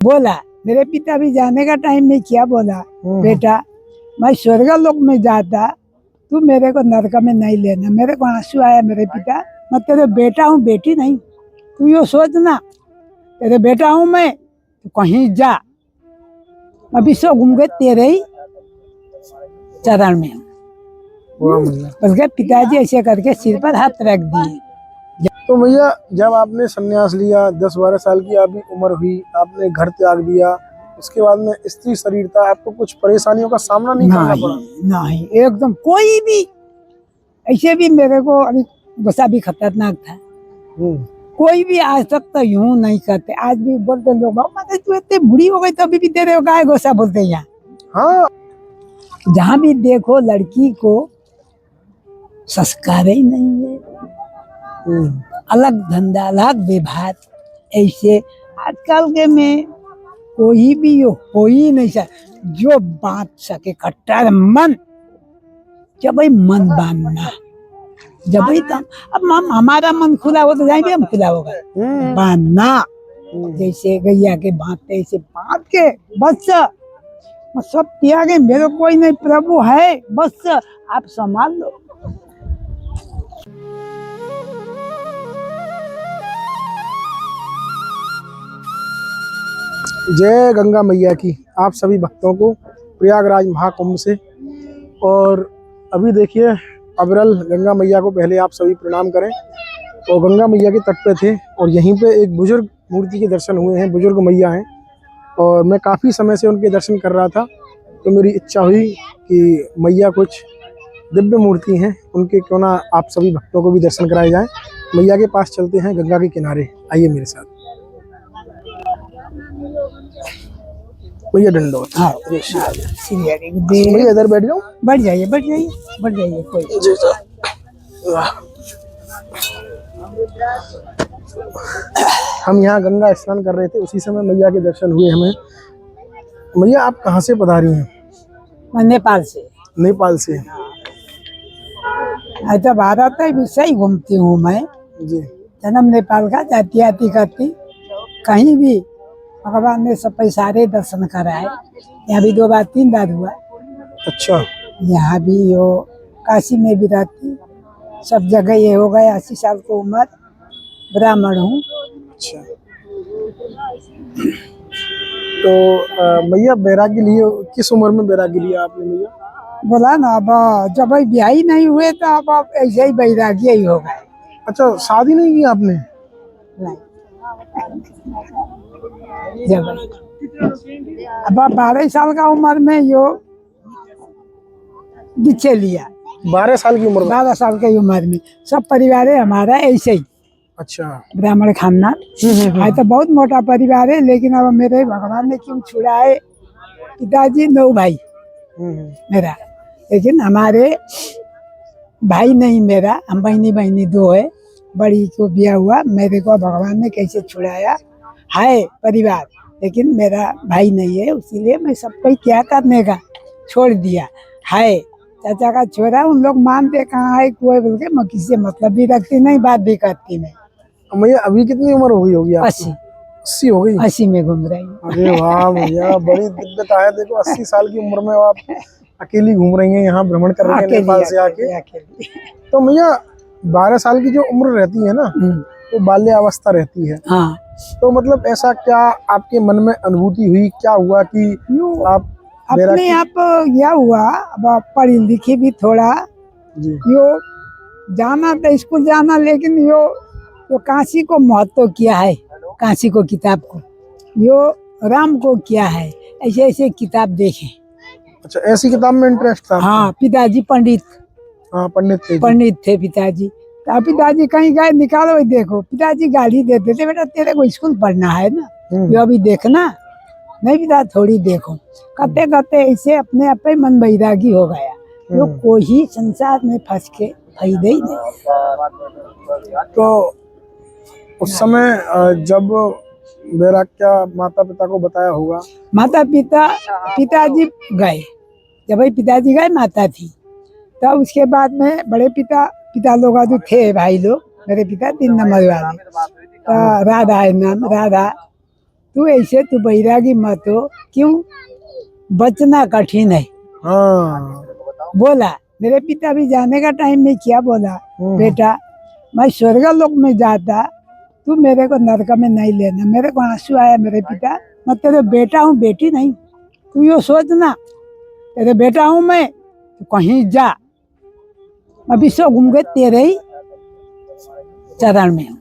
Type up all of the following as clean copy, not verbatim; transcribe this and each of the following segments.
बोला मेरे पिता भी जाने का टाइम में क्या बोला, बेटा मैं स्वर्ग लोक में जाता, तू मेरे को नरक में नहीं लेना। मेरे को आंसू आया, मेरे पिता मैं तेरे बेटा हूँ, बेटी नहीं। तू यो सोचना तेरे बेटा हूँ मैं, तो कहीं जा, मैं विश्व घूम के तेरे ही चरण में हूँ। बल्कि पिताजी ऐसे करके सिर पर हाथ रख दिए। तो भैया जब आपने संन्यास लिया, 10-12 साल की आपकी उम्र हुई, आपने घर त्याग दिया, उसके बाद में स्त्री शरीर था, आपको कुछ परेशानियों का सामना नहीं करना पड़ा? नहीं, एकदम कोई भी ऐसे भी मेरे को अभी गुस्सा भी खतरनाक था। कोई भी आज तक तो यूं नहीं करते। आज भी बोलते लोग, माता तू इतनी बुढ़ी हो गई तो अभी भी तेरे को गाय गुस्सा बोलते हैं यहाँ। हाँ, जहाँ भी देखो लड़की को संस्कार ही नहीं है, अलग धंधा अलग व्यवहार। ऐसे आजकल के में कोई भी हो ही नहीं सकता जो बांध सके कट्टर मन। जब भाई मन बांधना, जब भाई तो अब हमारा मन खुला हो तो जाएंगे, हम खुला होगा बांधना। जैसे गैया के बांधते ऐसे बांध के बस सब त्यागे, मेरे कोई नहीं, प्रभु है बस आप संभाल लो। जय गंगा मैया की आप सभी भक्तों को प्रयागराज महाकुंभ से। और अभी देखिए अबरल गंगा मैया को पहले आप सभी प्रणाम करें। तो गंगा मैया के तट पे थे और यहीं पे एक बुजुर्ग मूर्ति के दर्शन हुए हैं, बुजुर्ग मैया हैं, और मैं काफ़ी समय से उनके दर्शन कर रहा था। तो मेरी इच्छा हुई कि मैया कुछ दिव्य मूर्ति हैं उनके, क्यों ना आप सभी भक्तों को भी दर्शन कराए जाएं। मैया के पास चलते हैं गंगा के किनारे, आइए मेरे साथ। भैया डंडो, हाँ भैया इधर बैठ जाओ। बढ़ जाइए बढ़ जाइए बढ़ जाइए, कोई जी सर। हम यहाँ गंगा स्नान कर रहे थे, उसी समय मैया के दर्शन हुए हमें। मैया आप कहाँ से पधारी हैं? मैं नेपाल से। नेपाल से। तो भारत में भी सही घूमती हूँ मैं। जी। जन्म नेपाल का, जाती आती करती कहीं भी भगवान ने सब सारे दर्शन कराए। यहाँ भी 2 बार 3 बार हुआ। अच्छा। यहाँ भी हो, काशी में भी रहती, सब जगह ये हो गए। 80 साल की उम्र, ब्राह्मण हूँ। अच्छा। तो मैया बैरागी लिए, किस उम्र में बैरागी लिया आपने मैया? बोला ना, अब जब ब्याही नहीं हुए तो अब ऐसे ही बैरागी ही हो गए। अच्छा, शादी नहीं की आपने? नहीं, जब अब 12 साल का उम्र में यो दीक्षे लिया। 12 साल की उम्र में? 12 साल की उम्र में। सब परिवार है हमारा ऐसे ही। अच्छा। ब्राह्मण खानदान है तो बहुत मोटा परिवार है, लेकिन अब मेरे भगवान ने क्यों छुड़ाए। पिताजी 9 भाई मेरा, लेकिन हमारे भाई नहीं मेरा, हम बहनी 2 है। बड़ी को ब्याह हुआ, मेरे को भगवान ने कैसे छुड़ाया है परिवार, लेकिन मेरा भाई नहीं है, इसीलिए मैं सबको क्या करने का छोड़ दिया है। चाचा का छोरा, उन लोग मानते कहाँ है कोई, बोल के मैं किसी से मतलब भी रखती नहीं, बात भी करती नहीं। भैया अभी कितनी उम्र हो गई होगी आपकी? 80 हो गई? 80 में घूम रही हूँ। अरे वाह भैया, बड़ी दिक्कत है। देखो 80 साल की उम्र में आप अकेली घूम रही हैं, यहाँ भ्रमण कर रही हैं नेपाल से आके। तो भैया 12 साल की जो उम्र रहती है ना, तो बाल्यावस्था रहती है। हाँ। तो मतलब ऐसा क्या आपके मन में अनुभूति हुई, क्या हुआ कि आप अपने आप क्या हुआ, अब पढ़ी लिखी भी थोड़ा जी, यो जाना तो स्कूल जाना, लेकिन यो काशी को महत्व किया है, काशी को किताब को, यो राम को किया है, ऐसे ऐसे किताब देखे। अच्छा, ऐसी किताब में इंटरेस्ट था? हाँ, पिताजी पंडित। हाँ, पंडित थे पिताजी। तो पिताजी कहीं गए, निकालो देखो, पिताजी गाली देते थे, बेटा तेरे को स्कूल पढ़ना है ना, यो अभी देखना नहीं, पिता थोड़ी देखो। करते करते ऐसे अपने आप ही मन बैरागी हो गया। यो कोई संसार में फंस के फायदा ही नहीं। तो उस समय जब मेरा क्या माता पिता को बताया होगा? पिताजी गए, जब भाई पिताजी गए माता थी। तब उसके बाद में बड़े पिता लोग जो थे, भाई लोग, मेरे पिता 3 नंबर वाले, राधा है नाम, राधा तू ऐसे तू बैरागी मत हो, क्यों बचना कठिन है। हाँ। बोला मेरे पिता भी जाने का टाइम में क्या बोला, हम्म। बेटा मैं स्वर्ग लोक में जाता, तू मेरे को नरक में नहीं लेना। मेरे को आंसू आया, मेरे पिता मैं तेरे बेटा हूँ, बेटी नहीं। तू यो सोचना तेरे बेटा हूँ मैं, तू कहीं जा, मैं विश्व घूम के तेरे ही चरण में हूँ।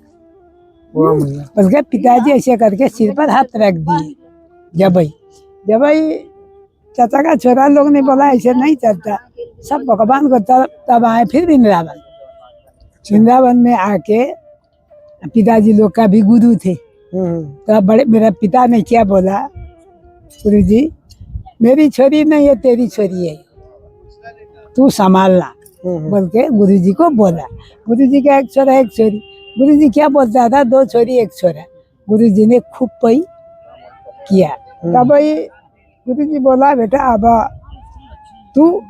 वाह मैया। उसके पिताजी ऐसे करके सिर पर हाथ रख दिए। जब भाई चाचा का छोरा लोग ने बोला ऐसे नहीं चलता, सब भगवान को तब आए फिर वृंदावन। वृंदावन में आके पिताजी लोग का भी गुरु थे। तो बड़े मेरा पिता ने क्या बोला, गुरु जी मेरी छोरी नहीं है, तेरी छोरी है, तू संभालना बोल के गुरु जी को बोला। गुरु जी का एक छोरा एक छोरी। गुरु जी क्या बोलता था, 2 छोरी 1 छोरा। गुरु जी ने खूब पई किया। तब गुरु जी बोला बेटा अब तू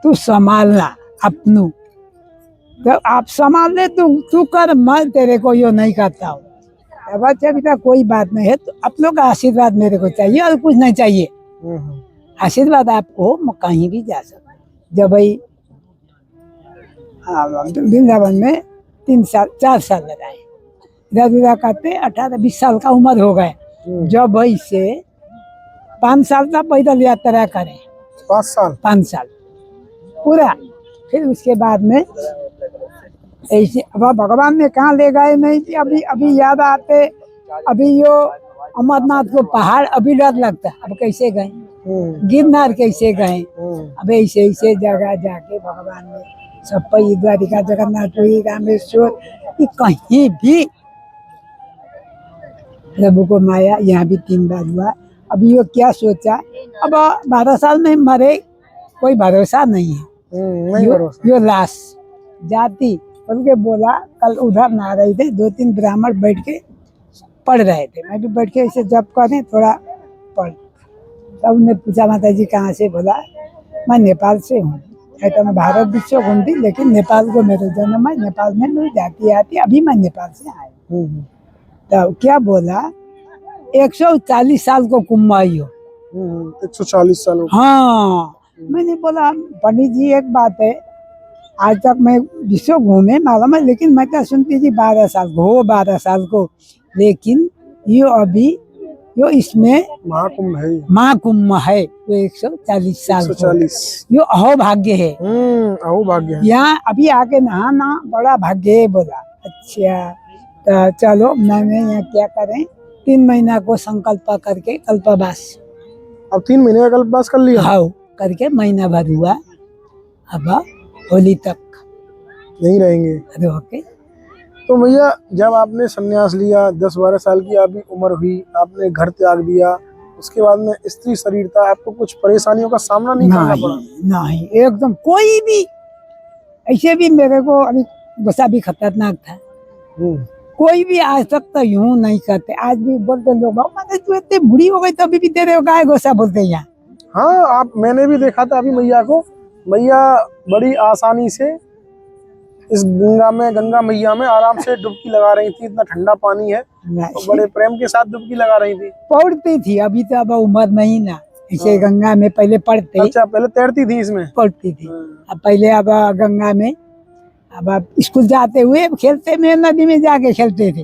संभालना अपनू, तो आप संभाल ले, तू कर, मैं तेरे को यो नहीं करता हूँ। अच्छा बेटा कोई बात नहीं है, तो आप लोग का आशीर्वाद मेरे को चाहिए और कुछ नहीं चाहिए। आशीर्वाद आपको मैं कहीं भी जा सकता। जब भाई वृंदावन में 3 साल 4 साल लगाए, इधर उधर करते 18-20 साल का उम्र हो गए। जब भाई से 5 साल तक पैदल यात्रा करें, 5 साल पूरा। फिर उसके बाद में ऐसे अब भगवान ने कहाँ ले गए नहीं कि अभी याद आते। अभी यो अमरनाथ को पहाड़ अभी डर लगता, अब कैसे गए, गिरनार कैसे गए। अब ऐसे ऐसे जगह जाके भगवान ने सब पे द्वारिका, जगन्नाथपुरी, रामेश्वर, कहीं भी प्रभु को माया। यहाँ भी 3 बार हुआ। अभी यो क्या सोचा, अब 12 साल में मरे, कोई भरोसा नहीं है। यो लाश जाती बोल के बोला। कल उधर नहा रहे थे, 2-3 ब्राह्मण बैठ के पढ़ रहे थे, मैं भी बैठ के ऐसे जब करें थोड़ा पढ़। तब उन्हें पूछा माता जी कहाँ से, बोला मैं नेपाल से हूँ। तो मैं भारत विश्व घूमती, लेकिन नेपाल को मेरा जन्म है, नेपाल में मैं जाती आती, अभी मैं नेपाल से आया। तो क्या बोला, 140 साल को कुंभ आई हो। 140 साल। हाँ, मैंने बोला पंडित जी एक बात है, आज तक मैं विश्व घूमे मालूम है, लेकिन मैं क्या सुनती थी 12 साल को हो, 12 साल को, लेकिन यो अभी यो इसमें महाकुंभ है, तो 140 साल 140 यो अहो भाग्य है। अहो भाग्य है। यहाँ अभी आके नहाना बड़ा भाग्य है। बोला अच्छा, तो चलो मैंने यहाँ क्या करें, 3 महीना को संकल्प करके कल्पवास। अब 3 महीने का कल्पवास कर लिया। हाँ, करके महीना भर हुआ, अब होली तक यहीं रहेंगे। ओके। तो भैया जब आपने संन्यास लिया, 10-12 साल की आपकी उम्र हुई, आपने घर त्याग दिया, उसके बाद में स्त्री शरीर था, आपको कुछ परेशानियों का सामना नहीं करना पड़ा? नहीं, एकदम कोई भी ऐसे भी मेरे को अभी गुस्सा भी खतरनाक था। कोई भी आज तक तो यूं नहीं करते। आज भी बोलते लोग, तू इतनी बुढ़ी हो गई तो अभी भी तेरे गाय गोसा बोलते हैं यहाँ। हाँ, मैंने भी देखा था अभी मैया को। मैया बड़ी आसानी से इस गंगा मैया में आराम से डुबकी लगा रही थी। इतना ठंडा पानी है, तो बड़े प्रेम के साथ डुबकी लगा रही थी। पढ़ती थी, अभी तो अब उम्र नहीं ना, इसे गंगा में पहले पढ़ते। अच्छा, पहले तैरती थी इसमें? पढ़ती थी। अब पहले अब गंगा में, अब स्कूल जाते हुए खेलते में नदी में जाके खेलते थे,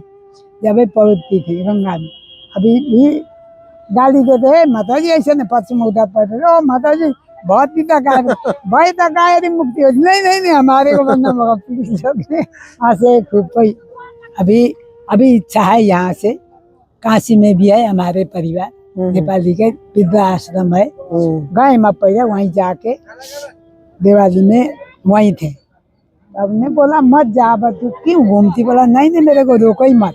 जब पढ़ती थी गंगा में। अभी भी गाली देते, माता जी ऐसे न पश्चिम उधर पढ़ते, ओ माता जी बहुत ही तक भाई तक आए मुक्ति हो। नहीं, हमारे को बनना होगा। पुलिस लोग ने वहाँ से खूब। अभी इच्छा है यहाँ से काशी में भी है हमारे परिवार, नेपाली के वृद्धा आश्रम है, गए मैं पहले वहीं जाके दिवाली में वहीं थे। अब ने बोला मत जा, अब तू क्यों घूमती, बोला नहीं मेरे को रोको ही मत।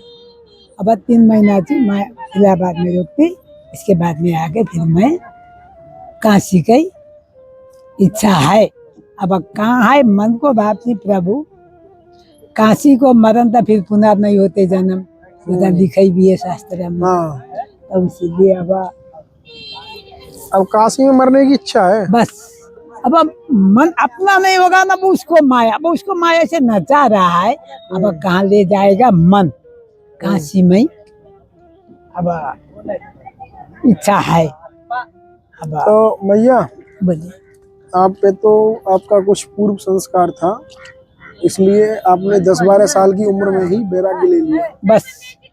अब 3 महीना थी मैं इलाहाबाद में रुकती, इसके बाद में आके फिर मैं काशी गई। इच्छा है, अब कहाँ है मन को भावती प्रभु, काशी को मरण तो फिर पुनः नहीं होते जन्म, उधर लिखाई भी है शास्त्र में। तो इसीलिए अब काशी में मरने की इच्छा है बस। अब मन अपना नहीं होगा ना, वो उसको माया से नचा रहा है। अब कहाँ ले जाएगा मन, काशी में। अब इच्छा है। अब तो मैया बोलिए। आप पे तो आपका कुछ पूर्व संस्कार था, इसलिए आपने 10-12 साल की उम्र में ही बैराग्य ले लिया। बस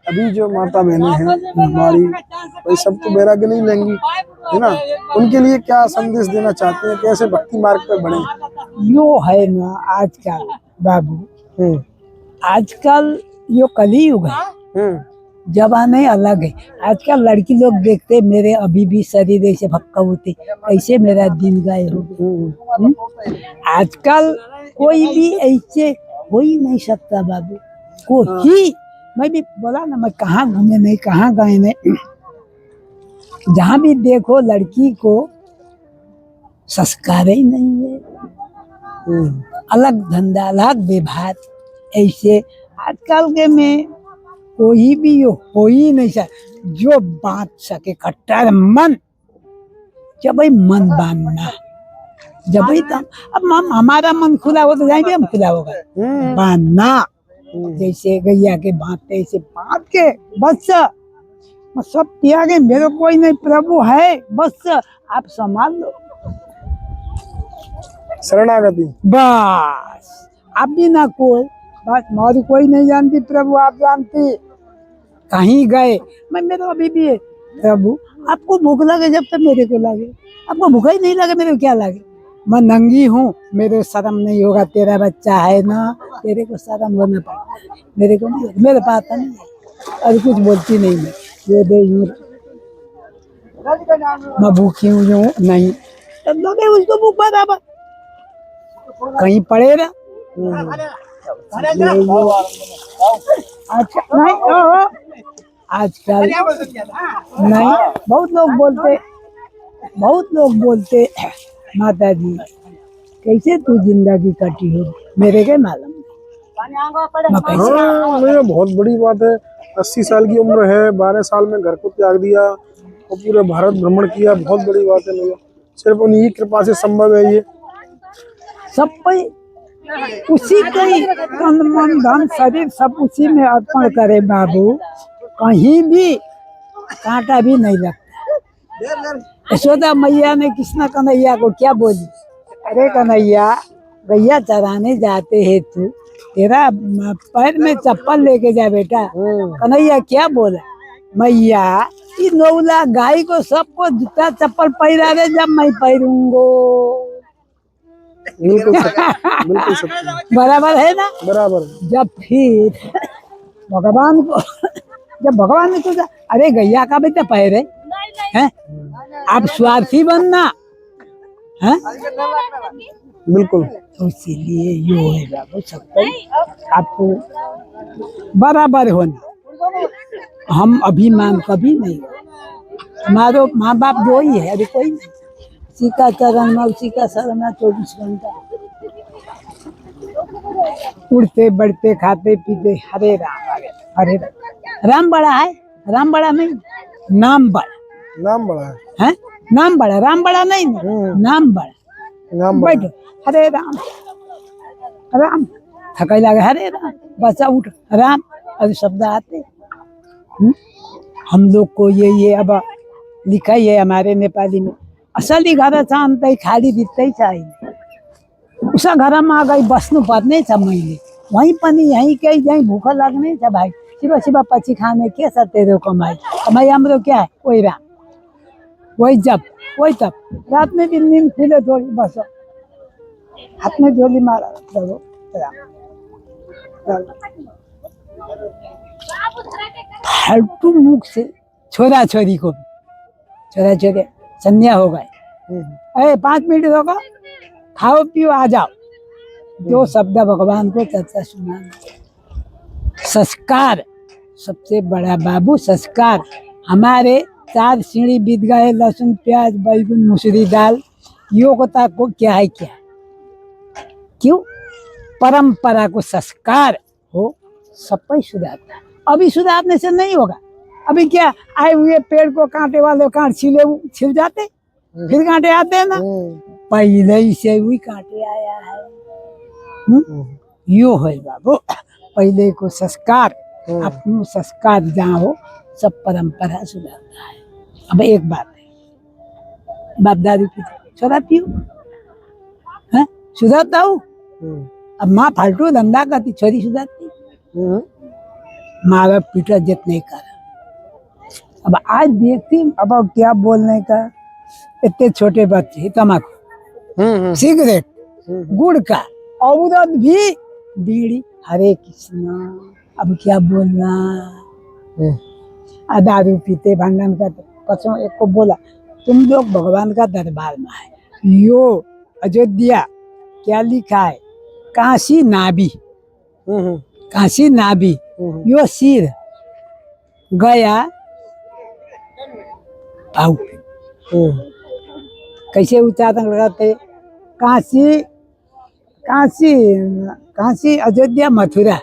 अभी जो माता बहनें हैं हमारी, वही सब तो बैराग्य नहीं लेंगी, है ना? उनके लिए क्या संदेश देना चाहते हैं, कैसे भक्ति मार्ग पर बढ़े? यो है ना आजकल बाबू, हम्म आजकल यो कलयुग है, हम्म जमाने अलग है। आजकल लड़की लोग देखते मेरे अभी भी शरीर ऐसे भक्का होते, कैसे मेरा दिन गए हो गए। आजकल कोई भी ऐसे हो ही नहीं सकता बाबू, कोई। मैं भी बोला ना, मैं कहाँ घूमे नहीं, कहाँ गए नहीं, जहाँ भी देखो लड़की को संस्कार ही नहीं है, अलग धंधा अलग व्यवहार ऐसे। आजकल के में कोई भी हो ही नहीं सकता जो बांध सके कट्टर मन। जब भाई मन बांधना, जब भाई तो अब हमारा मन खुला हो तो जाएंगे, हम खुला होगा बांधना। जैसे गैया के बांधते ऐसे बांध के बस सब त्यागे, मेरे कोई नहीं, प्रभु है, बस आप संभाल लो, शरणागति। बस। आप भी ना कोई, बस मोरी कोई नहीं जानती, प्रभु आप जानती। कहीं गए, मैं मेरा अभी भी है, प्रभु आपको भूख लगे जब तक मेरे को लगे, आपको भूखा ही नहीं लगे मेरे को क्या लगे। मैं नंगी हूँ, मेरे को शर्म नहीं होगा, तेरा बच्चा है ना, तेरे को शर्म होना पड़ेगा, मेरे को नहीं, मेरे पास तो नहीं है। और कुछ बोलती नहीं मैं, ये दे यूं मैं भूखी हूँ यूं नहीं, तब लगे उसको भूख बराबर कहीं पड़े ना। अच्छा नहीं आजकल नहीं, बहुत लोग बोलते माता जी कैसे तू जिंदगी कटी हो, मेरे के मालूम मैं कैसे। हाँ, नहीं बहुत बड़ी बात है। 80 साल की उम्र है, 12 साल में घर को त्याग दिया और पूरे भारत भ्रमण किया, बहुत बड़ी बात है भैया। सिर्फ उन्हीं की कृपा से संभव है ये। सब पे उसी का ही तन मन धन शरीर सब उसी में अर्पण करे बाबू, कहीं भी कांटा भी नहीं लगता। यशोदा मैया ने कृष्ण कन्हैया को क्या बोली, अरे कन्हैया गैया चराने जाते हैं तू, तेरा पैर में चप्पल लेके जा बेटा। कन्हैया क्या बोला, मैया ये नौला गाय को सबको जूता चप्पल पहरा दे, जब मैं पहरूंगो। बिल्कुल सत्य। बराबर है ना, बराबर। जब फिर भगवान को जब भगवान ने सोचा अरे गैया का भी तो पहरे हैं, आप स्वार्थी बनना है, बिल्कुल। तो इसीलिए यो है बाबू, सबको आपको बराबर होना। हम अभिमान कभी नहीं, हमारे माँ बाप दो ही है, अभी कोई नहीं, उसी का चरण में उसी का शरण में 24 घंटा। उड़ते बढ़ते खाते पीते हरे राम हरे राम। राम बड़ा है, राम बड़ा नहीं, नाम बड़ा। नाम बड़ा है नाम बड़ा, राम बड़ा नहीं, नाम बड़ा। नाम बड़ा। बैठो हरे राम राम, थकाई लगे हरे राम, बच्चा उठ राम, अभी शब्द आते। हम लोग को ये अब लिखा ही है हमारे नेपाली में, असली घर शांत खाली दिखते चाहिए, उसा घर में आ गई बस्नु पर्ने छ मैले, वहीं पनि यहीं कहीं यहीं भूख लगने छ भाई, सिवा सिवा पछि खाने के छ तेरो कमाई, कमाई हाम्रो क्या है, वही राम वही जप वही तप। रात में भी नींद खुले थोड़ी बस, हाथ में झोली मारा चलो राम। फालतू मुख से छोरा छोरी को, छोरा छोरी संध्या हो गए, अरे 5 मिनट होगा, खाओ पियो आ जाओ, जो शब्द भगवान को चर्चा सुनाना। संस्कार सबसे बड़ा बाबू, संस्कार। हमारे 4 सीढ़ी बीत गए, लहसुन प्याज बैगन मुसरी दाल, योग्यता को क्या है क्या, क्यों परंपरा को संस्कार हो सब पे सुधारता। अभी सुधारने से नहीं होगा, अभी क्या आए हुए पेड़ को कांटे वाले कांट छिल जाते, फिर कांटे आते हैं ना, पहले ही से हुई कांटे आया है। यो है बाबू, पहले को संस्कार, अपनो संस्कार जहाँ हो सब परंपरा सुधारता है। अब एक बात है, बाप दादी पीते शराब पियो है, सुधारता हूँ। अब माँ फालतू धंधा करती, छोरी सुधारती, माँ बाप पीटा जित नहीं कर। अब आज देखती अब क्या बोलने का, इतने छोटे बच्चे तम्बाकू, सिगरेट, गुड़ का औरत भी बीड़ी, हरे कृष्णा, अब क्या बोलना। दारू पीते, भांडन करते। परसों एक को बोला तुम लोग भगवान का दरबार में है, यो अयोध्या क्या लिखा है, काशी नाभि, काशी नाभि, यो सिर गया पाऊ। कैसे उच्चारण लगाते, काशी काशी काशी अयोध्या मथुरा,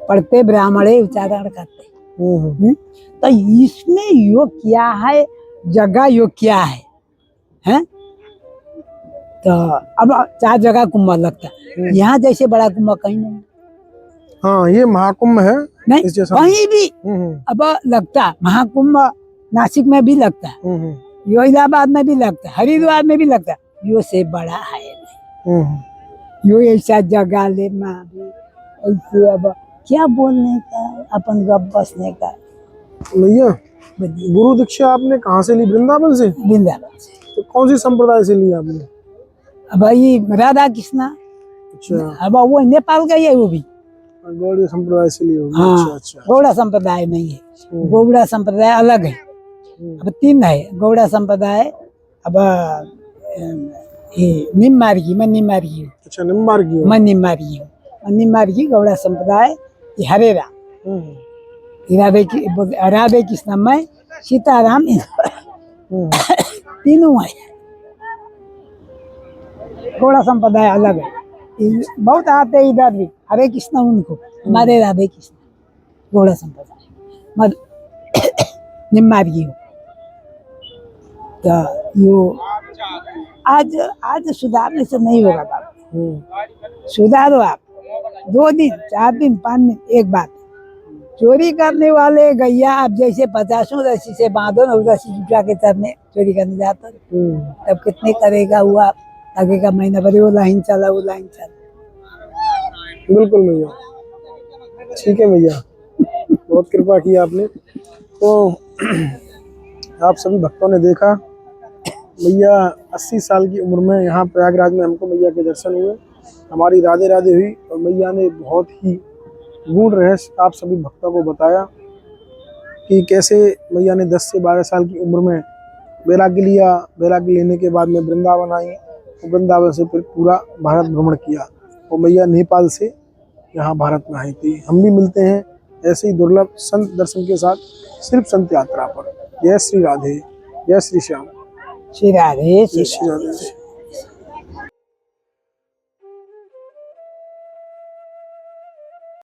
पढ़ते ब्राह्मणे उच्चारण करते। तो इसमें योग क्या है, जगह योग क्या है, हैं? तो अब 4 जगह कुंभ लगता है, यहाँ जैसे बड़ा कुंभ कहीं नहीं। हाँ, ये महाकुंभ है नहीं, इस जैसा कहीं भी अब लगता, महाकुंभ नासिक में भी लगता है, यो इलाहाबाद में भी लगता है, हरिद्वार में भी लगता है, यो से बड़ा है नहीं। यो ऐसा जगह ले ऐसे अब क्या बोलने का, अपन गप बसने का। भैया, गुरु दीक्षा आपने कहाँ से ली? वृंदावन से? वृंदावन से। तो कौन सी संप्रदाय से ली आपने? अब ये राधा कृष्णा, अच्छा, अब वो नेपाल का ही है, वो भी गौड़ीय संप्रदाय से ली होगी। हाँ, अच्छा अच्छा। गौड़ा संप्रदाय नहीं है, गौड़ा संप्रदाय अलग है। अब 3 है गौड़ा संप्रदाय। अब ये निम्मार्गी, मैं निम्मार्गी हूँ। अच्छा, निम्बार्गी। मैं निम्मार्गी हूँ, निम्मार्गी गौड़ा संप्रदाय। ये हरे राम, राधे कृष्ण, मैं सीताराम, तीनों है। गौड़ा संप्रदाय अलग है, बहुत आते हैं इधर भी, हरे कृष्ण उनको, हमारे राधे कृष्ण गौड़ा संप्रदाय। मैं निम्मार्गी हूँ। तो यो आज सुधारने से नहीं होगा बाबू, सुधारो आप। 2 दिन 4 दिन 5 दिन, एक बात, चोरी करने वाले गैया आप जैसे 50 रस्सी से बांधो ना, रस्सी जुटा के तरने चोरी करने जाता, तब कितने करेगा हुआ, आगे का महीना भर वो लाइन चला, वो लाइन चला। बिल्कुल भैया, ठीक है भैया, बहुत कृपा की आपने। तो आप सभी भक्तों ने देखा, मैया 80 साल की उम्र में यहाँ प्रयागराज में हमको मैया के दर्शन हुए, हमारी राधे राधे हुई, और मैया ने बहुत ही गूढ़ रहस्य आप सभी भक्तों को बताया कि कैसे मैया ने 10 से 12 साल की उम्र में वैराग्य लिया, वैराग्य लेने के बाद में वृंदावन आई, वृंदावन से फिर पूरा भारत भ्रमण किया, और मैया नेपाल से यहाँ भारत में आई थी। हम भी मिलते हैं ऐसे ही दुर्लभ संत दर्शन के साथ, सिर्फ संत यात्रा पर। जय श्री राधे, जय श्री श्याम, श्री राधे, जय श्री राधे।